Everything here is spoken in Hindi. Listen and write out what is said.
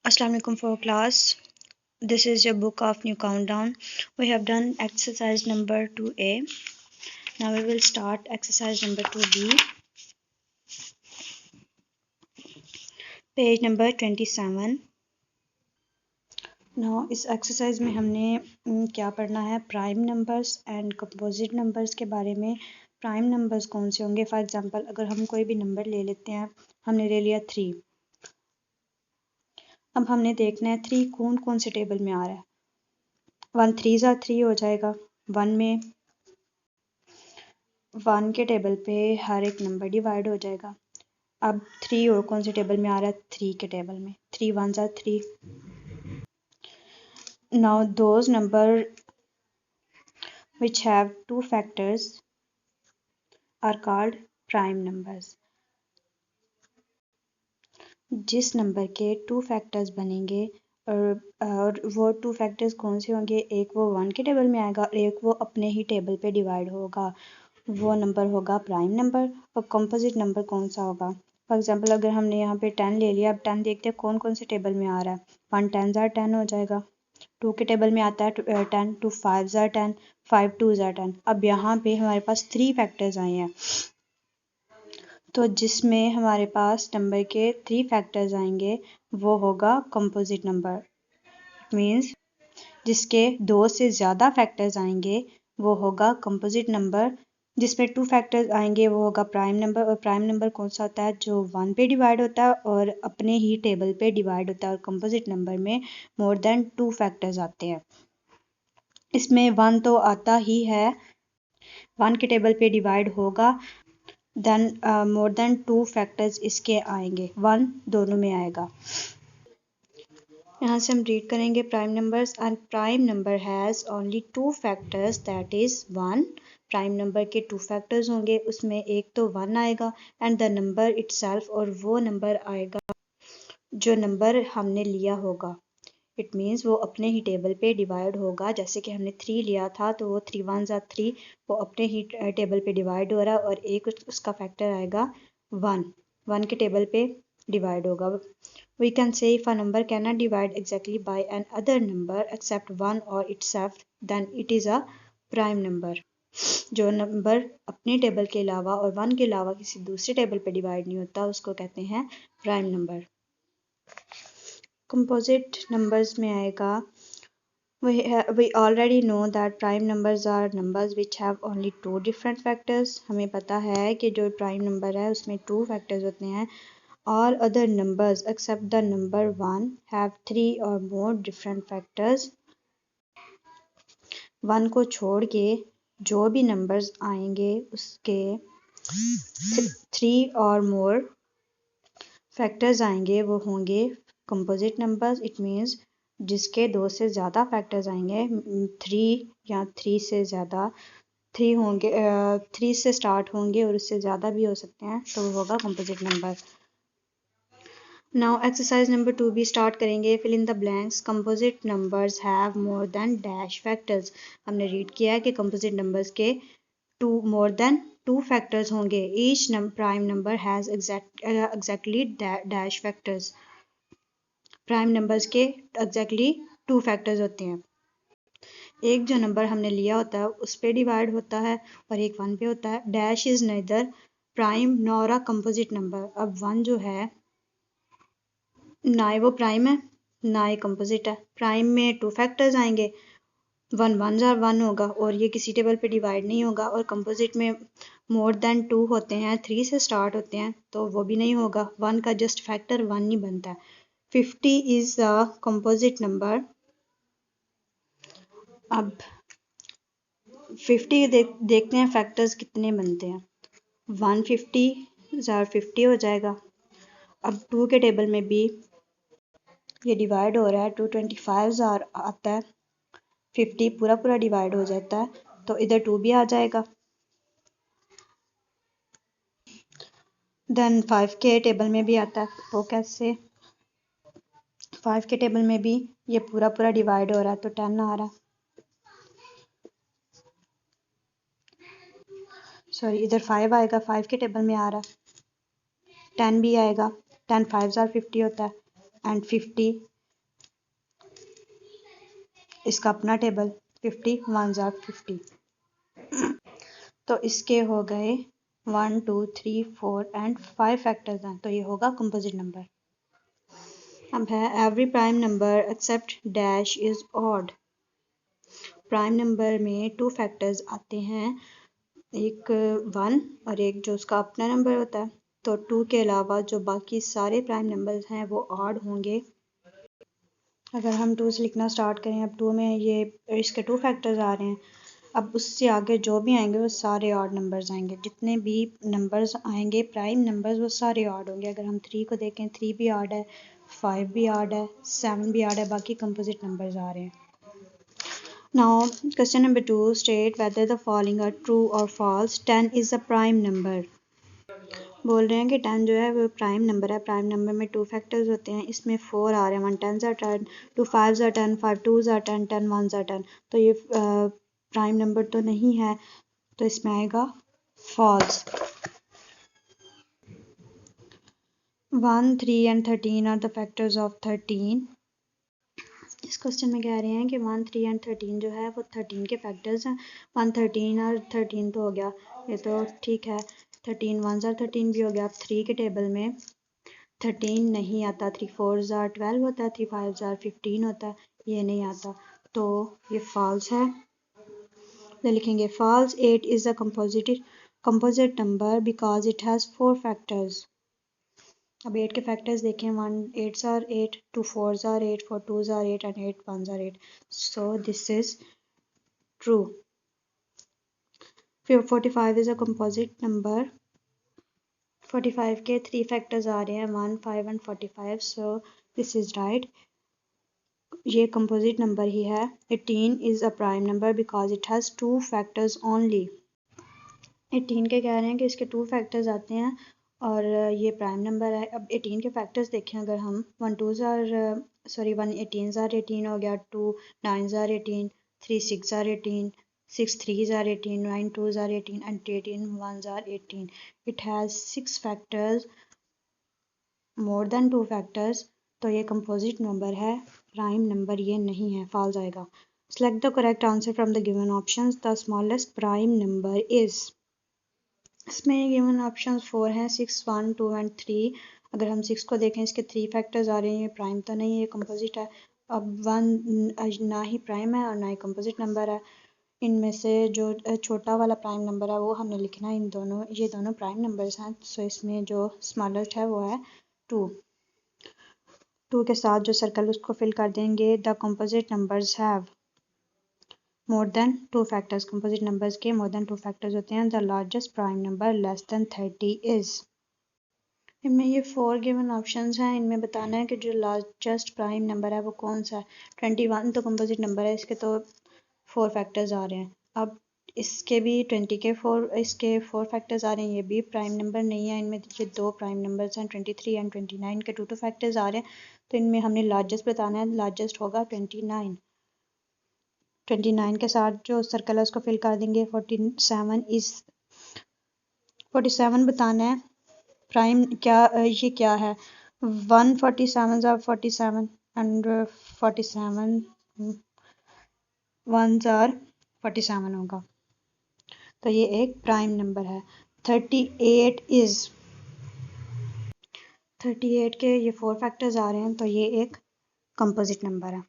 Assalamu alaikum for class. This is your book of new countdown. We have done exercise number 2A. Now we will start exercise number 2B. Page number 27. Now इस एक्सरसाइज में हमने क्या पढ़ना है, prime numbers and composite numbers के बारे में। प्राइम नंबर्स कौन से होंगे? फॉर एग्जांपल अगर हम कोई भी नंबर ले लेते हैं, हमने ले लिया 3। अब हमने देखना है 3 कौन कौन से टेबल में आ रहा है। 1 3 ज़ा 3 हो जाएगा। 1 के टेबल पे हर एक नंबर डिवाइड हो जाएगा। अब 3 और कौन से टेबल में आ रहा है? 3 के टेबल में। 3 1 ज़ा 3। Now those number which have 2 factors are called prime numbers. जिस नंबर के 2 फैक्टर्स बनेंगे और वो 2 फैक्टर्स कौन से होंगे? एक वो 1 के टेबल में आएगा और एक वो अपने ही टेबल पे डिवाइड होगा, वो नंबर होगा प्राइम नंबर। और कंपोजिट नंबर कौन सा होगा? फॉर एग्जांपल अगर हमने यहाँ पे 10 ले लिया, अब 10 देखते हैं कौन कौन से टेबल में आ रहा है। 1 10 ज़ा 10 हो जाएगा। 2 के टेबल में आता है 10, 2 5 ज़ा 10, 5 2 ज़ा 10। अब यहाँ पे हमारे पास 3 फैक्टर्स आए हैं, तो जिसमें हमारे पास नंबर के 3 फैक्टर्स आएंगे वो होगा कंपोजिट नंबर। मीन्स जिसके 2 से ज़्यादा फैक्टर्स आएंगे वो होगा कंपोजिट नंबर। जिसमें 2 फैक्टर्स आएंगे वो होगा प्राइम नंबर। और प्राइम नंबर कौन सा होता है? जो 1 पे डिवाइड होता है और अपने ही टेबल पे डिवाइड होता है। और कंपोजिट नंबर में मोर देन 2 फैक्टर्स आते हैं। इसमें 1 तो आता ही है, 1 के टेबल पे डिवाइड होगा, देन मोर देन 2 फैक्टर्स इसके आएंगे, 1 दोनों में आएगा। यहाँ से हम रीड करेंगे prime numbers. And prime number has only 2 factors, that is 1। Prime number के 2 फैक्टर्स होंगे, उसमें एक तो 1 आएगा एंड द नंबर इटसेल्फ, और वो नंबर आएगा जो नंबर हमने लिया होगा। इट मीन्स वो अपने ही टेबल पे डिवाइड होगा। जैसे कि हमने 3 लिया था तो वो 3 1 ज़ा 3, वो अपने ही टेबल पे डिवाइड हो रहा है और एक उसका फैक्टर आएगा 1 के टेबल पे डिवाइड होगा। We can say if a number cannot divide exactly by an other number except 1 or itself, then it is a prime number. जो नंबर अपने टेबल के अलावा और 1 के अलावा किसी दूसरे टेबल पे डिवाइड नहीं होता उसको कहते हैं प्राइम नंबर। कंपोजिट नंबर्स में आएगा, we already know that prime numbers are numbers which have only 2 different factors. हमें पता है कि जो प्राइम नंबर है उसमें 2 फैक्टर्स होते हैं। All other numbers except the number 1 have 3 or more different factors. 1 को छोड़ के जो भी नंबर्स आएंगे उसके 3 और more फैक्टर्स आएंगे, वो होंगे कंपोजिट नंबर्स। इट मीन्स जिसके 2 से ज़्यादा फैक्टर्स आएंगे, 3 या 3 से ज़्यादा, 3 होंगे, 3 से स्टार्ट होंगे और उससे ज़्यादा भी हो सकते हैं, तो वो होगा composite number. Now exercise number 2 भी स्टार्ट करेंगे। Fill in the blanks. Composite numbers have more than dash factors. हमने रीड किया है कि कंपोजिट नंबर्स के मोर देन 2 फैक्टर्स होंगे। Each prime number has exactly dash factors. Prime numbers के एग्जैक्टली 2 फैक्टर्स होते हैं। एक जो नंबर हमने लिया होता है उस पे डिवाइड होता है और एक 1 पे होता है। Dash is nether prime nor a composite number. अब 1 जो है ना ही वो प्राइम है ना ही कंपोजिट है। प्राइम में 2 फैक्टर्स आएंगे, 1 1 ज़ा 1 होगा और ये किसी टेबल पे डिवाइड नहीं होगा। और कंपोजिट में मोर देन 2 होते हैं, 3 से स्टार्ट होते हैं, तो वो भी नहीं होगा। 1 का जस्ट फैक्टर 1 ही बनता है। 50 इज अ कंपोजिट नंबर। अब 50 देखते हैं फैक्टर्स कितने बनते हैं। 150 ज़ा 50 हो जाएगा। अब 2 के टेबल में भी ये डिवाइड हो रहा है, 225 ज़ा आता है, 50 पूरा पूरा डिवाइड हो जाता है, तो इधर 2 भी आ जाएगा। देन 5 के टेबल में भी आता है, वो कैसे? 5 के टेबल में भी ये पूरा पूरा डिवाइड हो रहा है, तो 10 आ रहा है। सॉरी, इधर 5 आएगा, 5 के टेबल में आ रहा है, 10 भी आएगा। 10 5 ज़ा 50 होता है एंड 50 इसका अपना टेबल 50 1s are 50, तो इसके हो गए 1 2 3 4 एंड 5 फैक्टर्स हैं, तो ये होगा कंपोजिट नंबर। अब है every prime number except dash is odd. Prime number में 2 फैक्टर्स आते हैं, एक 1 और एक जो उसका अपना नंबर होता है, तो 2 के अलावा जो बाकी सारे प्राइम नंबर्स हैं वो ऑड होंगे। अगर हम 2 से लिखना स्टार्ट करें, अब 2 में ये इसके 2 फैक्टर्स आ रहे हैं, अब उससे आगे जो भी आएंगे वो सारे ऑड नंबर्स आएंगे, जितने भी नंबर्स आएंगे प्राइम नंबर्स वो सारे ऑड होंगे। अगर हम 3 को देखें, 3 भी ऑड है, 5 भी ऑड है, 7 भी ऑड है, बाकी कंपोजिट नंबर्स आ रहे हैं। Now question number 2, state whether the following are true और false. 10 is a prime number. बोल रहे हैं कि 10 जो है वो प्राइम नंबर है। प्राइम नंबर में 2 फैक्टर्स होते हैं, इसमें 4 आ रहे हैं, 1 10s are 10, 2 5s are 10, 5 2s are 10, 10 1s are 10, तो ये प्राइम नंबर तो नहीं है, तो इसमें आएगा false. 1 3 and 13 are the factors of 13। इस क्वेश्चन में कह रहे हैं कि 1 3 and 13 जो है वो 13 के फैक्टर्स हैं। 1 13 और 13 तो हो गया, ये तो ठीक है, 13 1s are 13 भी हो गया। अब 3 के टेबल में 13 नहीं आता, 3 4s are 12 होता है, 3 5s are 15 होता है, ये नहीं आता, तो ये फॉल्स है। तो लिखेंगे false. 8 is a composite number because it has 4 factors। अब 8 के फैक्टर्स देखें, 1 8s are 8, 2 4s are 8, 4 2s are 8 and 8 1s are 8, so this is true। 45 is a composite number। 45 के 3 फैक्टर्स आ रहे हैं, 1 5 and 45, so this is right, ये कंपोजिट नंबर ही है। 18 is a prime number because it has 2 factors only. 18 के कह रहे हैं कि इसके 2 फैक्टर्स आते हैं और ये प्राइम नंबर है। अब 18 के फैक्टर्स देखें, अगर हम 1 18s are 18 हो गया, 2 9s are 18, 3 6s are 18, 6 3s are 18, 9 2s are 18 and 18 1s are 18। It has 6 factors more than 2 factors, तो ये कंपोजिट नंबर है, प्राइम नंबर ये नहीं है, फॉल्स आएगा। Select the correct answer from the given options. The smallest prime number is, इसमें गिवन ऑप्शंस 4 हैं, 6 1 2 एंड 3। अगर हम 6 को देखें, इसके 3 फैक्टर्स आ रहे हैं, ये प्राइम तो नहीं है, ये कंपोजिट है। अब 1 ना ही प्राइम है और ना ही कंपोजिट नंबर है, इनमें से जो छोटा वाला प्राइम नंबर है वो हमने लिखना है, इन दोनों, ये दोनों प्राइम नंबर्स हैं, सो इसमें जो स्मॉलेस्ट है वो है 2। 2 के साथ जो सर्कल उसको फिल कर देंगे। The composite numbers have more than 2 factors, composite numbers के मोर देन 2 फैक्टर्स होते हैं। The largest prime number less than 30 is, इनमें ये 4 गिवन ऑप्शंस हैं, इनमें बताना है कि जो लार्जेस्ट प्राइम नंबर है वो कौन सा है। 21 तो कंपोजिट नंबर है, इसके तो 4 फैक्टर्स आ रहे हैं। अब इसके भी 20 के 4, इसके 4 फैक्टर्स आ रहे हैं, ये भी प्राइम नंबर नहीं है। इनमें ये 2 प्राइम नंबर्स हैं, 23 एंड 29 के 2 फैक्टर्स आ रहे हैं, तो इनमें हमने लार्जेस्ट बताना है। लार्जेस्ट होगा 29। 29 के साथ जो सर्कल है उसको फिल कर देंगे। 47 बताना है प्राइम क्या, ये क्या है। 147 are 47 and 47 1s are 47 होगा, तो ये एक प्राइम नंबर है। 38 इज, 38 के ये 4 फैक्टर्स आ रहे हैं, तो ये एक कंपोजिट नंबर है।